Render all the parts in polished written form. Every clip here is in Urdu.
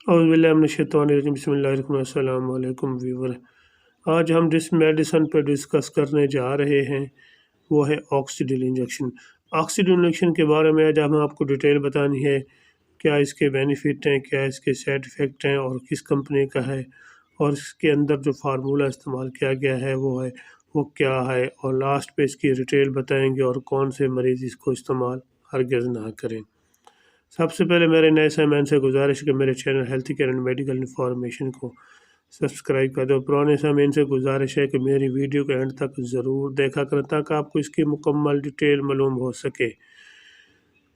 اعوذ باللہ من الشیطان الرجیم بسم اللہ الرحمن الرحیم السلام علیکم ویور۔ آج ہم جس میڈیسن پہ ڈسکس کرنے جا رہے ہیں وہ ہے آکسیڈیل انجیکشن۔ آکسیڈیل انجیکشن کے بارے میں آج ہم آپ کو ڈیٹیل بتانی ہے، کیا اس کے بینیفٹ ہیں، کیا اس کے سائڈ افیکٹ ہیں اور کس کمپنی کا ہے، اور اس کے اندر جو فارمولہ استعمال کیا گیا ہے وہ کیا ہے، اور لاسٹ پہ اس کی ڈیٹیل بتائیں گے اور کون سے مریض اس کو استعمال ہرگز نہ کریں۔ سب سے پہلے میرے نئے سامعین سے گزارش ہے کہ میرے channel health care and medical information کو سبسکرائب کر دو۔ پرانے سامعین سے گزارش ہے کہ میری ویڈیو کے اینڈ تک ضرور دیکھا کریں تاکہ آپ کو اس کی مکمل ڈیٹیل معلوم ہو سکے۔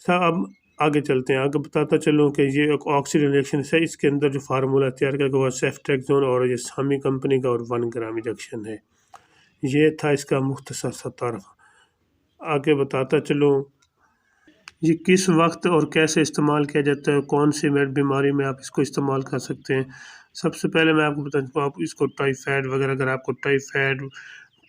اب آگے چلتے ہیں، آگے بتاتا چلوں کہ یہ ایک آکسیڈیل انجیکشن ہے، اس کے اندر جو فارمولہ تیار کیا گیا وہ سیفٹریکزون اور یہ سامی کمپنی کا اور 1 گرام انجیکشن ہے۔ یہ تھا اس کا مختصر سا تعارف۔ آگے بتاتا چلوں یہ کس وقت اور کیسے استعمال کیا جاتا ہے، کون سی بیماری میں آپ اس کو استعمال کر سکتے ہیں۔ سب سے پہلے میں آپ کو بتا دوں، آپ اس کو ٹائیفائڈ وغیرہ، اگر آپ کو ٹائیفائڈ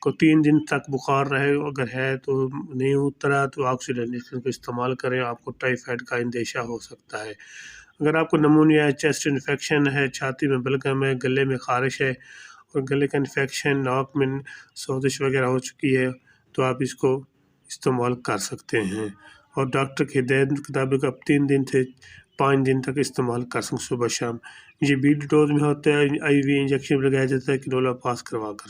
کو 3 دن تک بخار رہے اگر ہے تو نہیں اترا تو آکسیڈیل انجیکشن کو استعمال کریں، آپ کو ٹائیفائڈ کا اندیشہ ہو سکتا ہے۔ اگر آپ کو نمونیا ہے، چیسٹ انفیکشن ہے، چھاتی میں بلغم ہے، گلے میں خارش ہے اور گلے کا انفیکشن، ناک میں سوزش وغیرہ ہو چکی ہے تو آپ اس کو استعمال کر سکتے ہیں، اور ڈاکٹر کی ہدایت کے مطابق اب 3 دن سے 5 دن تک استعمال کر سکتے صبح شام۔ یہ بیڈ ڈوز میں ہوتا ہے، آئی وی انجیکشن لگایا جاتا ہے کنولا پاس کروا کر۔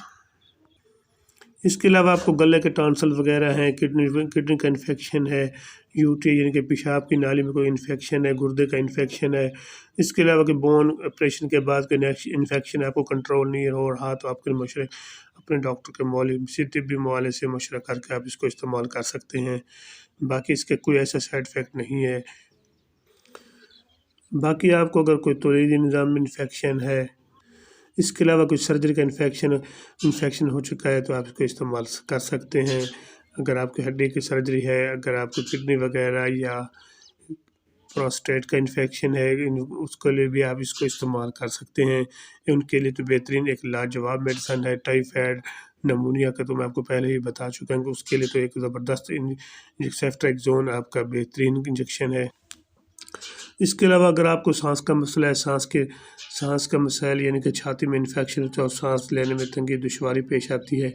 اس کے علاوہ آپ کو گلے کے ٹانسل وغیرہ ہیں، کڈنی کا انفیکشن ہے، یو ٹی یعنی کہ پیشاب کی نالی میں کوئی انفیکشن ہے، گردے کا انفیکشن ہے، اس کے علاوہ کہ بون آپریشن کے بعد کوئی انفیکشن آپ کو کنٹرول نہیں ہو رہا تو آپ کے مشورے اپنے ڈاکٹر کے طبی معالجے سے مشورہ کر کے آپ اس کو استعمال کر سکتے ہیں۔ باقی اس کے کوئی ایسا سائڈ افیکٹ نہیں ہے۔ باقی آپ کو اگر کوئی تولیدی نظام میں انفیکشن ہے، اس کے علاوہ کوئی سرجری کا انفیکشن ہو چکا ہے تو آپ اس کو استعمال کر سکتے ہیں۔ اگر آپ کی ہڈی کی سرجری ہے، اگر آپ کو کڈنی وغیرہ یا پروسٹیٹ کا انفیکشن ہے، اس کے لیے بھی آپ اس کو استعمال کر سکتے ہیں۔ ان کے لیے تو بہترین ایک لاجواب میڈیسن ہے۔ ٹائیفائڈ، نمونیا کا تو میں آپ کو پہلے ہی بتا چکا ہوں کہ اس کے لیے تو ایک زبردست سیفٹریکزون آپ کا بہترین انجیکشن ہے۔ اس کے علاوہ اگر آپ کو سانس کا مسئلہ ہے، سانس کا مسائل یعنی کہ چھاتی میں انفیکشن ہوتا ہے اور سانس لینے میں تنگی دشواری پیش آتی ہے،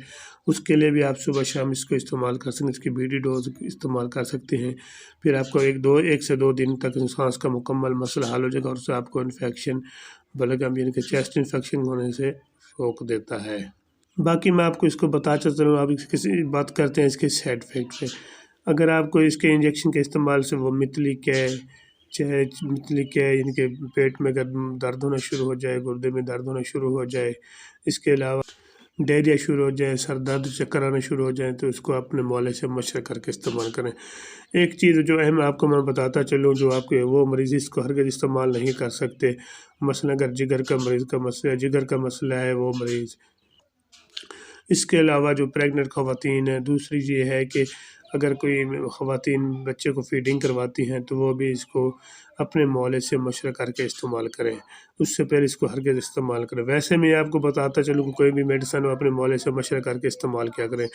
اس کے لیے بھی آپ صبح شام اس کو استعمال کر سکتے ہیں، اس کی بیڈی ڈوز استعمال کر سکتے ہیں۔ پھر آپ کو 1 سے 2 دن تک سانس کا مکمل مسئلہ حل ہو جائے گا اور اس سے آپ کو انفیکشن بلغم یعنی کہ چیسٹ انفیکشن ہونے سے روک دیتا ہے۔ باقی میں آپ کو اس کو بتاتا چلوں، آپ کسی بات کرتے ہیں اس کے سائڈ افیکٹ پہ۔ اگر آپ کو اس کے انجیکشن کے استعمال سے وہ متلک ہے، یعنی کہ پیٹ میں اگر درد ہونا شروع ہو جائے، گردے میں درد ہونا شروع ہو جائے، اس کے علاوہ ڈائریا شروع ہو جائے، سر درد چکر آنا شروع ہو جائیں تو اس کو اپنے معالجے سے مشورہ کر کے استعمال کریں۔ ایک چیز جو اہم آپ کو میں بتاتا چلوں، جو آپ کے وہ مریض اس کو ہرگز استعمال نہیں کر سکتے، مثلا اگر جگر کا مریض کا مسئلہ ہے، جگر کا مسئلہ ہے وہ مریض۔ اس کے علاوہ جو پریگننٹ خواتین ہیں، دوسری یہ ہے کہ اگر کوئی خواتین بچے کو فیڈنگ کرواتی ہیں تو وہ بھی اس کو اپنے معالج سے مشورہ کر کے استعمال کریں، اس سے پہلے اس کو ہرگز استعمال کریں۔ ویسے میں آپ کو بتاتا چلوں کہ کوئی بھی میڈیسن اپنے معالج سے مشورہ کر کے استعمال کیا کریں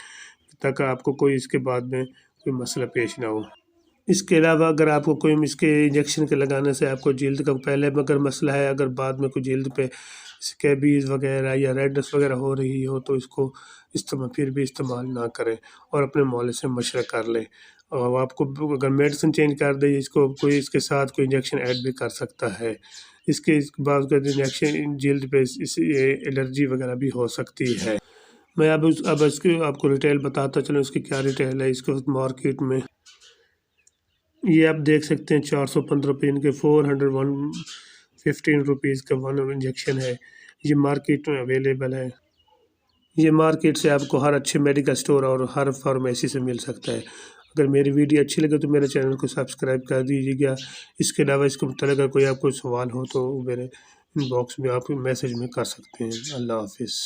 تاکہ آپ کو کوئی اس کے بعد میں کوئی مسئلہ پیش نہ ہو۔ اس کے علاوہ اگر آپ کو کوئی اس کے انجیکشن کے لگانے سے آپ کو جلد کا پہلے اگر مسئلہ ہے، اگر بعد میں کوئی جلد پہ اسکیبیز وغیرہ یا ریڈنس وغیرہ ہو رہی ہو تو اس کو پھر بھی استعمال نہ کریں اور اپنے معالج سے مشورہ کر لیں۔ اور آپ کو اگر میڈیسن چینج کر دے، اس کے ساتھ کوئی انجیکشن ایڈ بھی کر سکتا ہے۔ اس کے بعد انجیکشن جلد پہ الرجی وغیرہ بھی ہو سکتی ہے۔ میں اب اس کی آپ کو ریٹیل بتاتا چلوں، اس کی کیا ریٹیل ہے۔ اس کو مارکیٹ میں یہ آپ دیکھ سکتے ہیں 415 روپے، ان کے 415 روپیز کا 1 انجیکشن ہے۔ یہ مارکیٹ میں اویلیبل ہے، یہ مارکیٹ سے آپ کو ہر اچھے میڈیکل سٹور اور ہر فارمیسی سے مل سکتا ہے۔ اگر میری ویڈیو اچھی لگے تو میرے چینل کو سبسکرائب کر دیجیے گا۔ اس کے علاوہ اس کے متعلق اگر کوئی آپ کو سوال ہو تو میرے ان باکس میں آپ میسیج میں کر سکتے ہیں۔ اللہ حافظ۔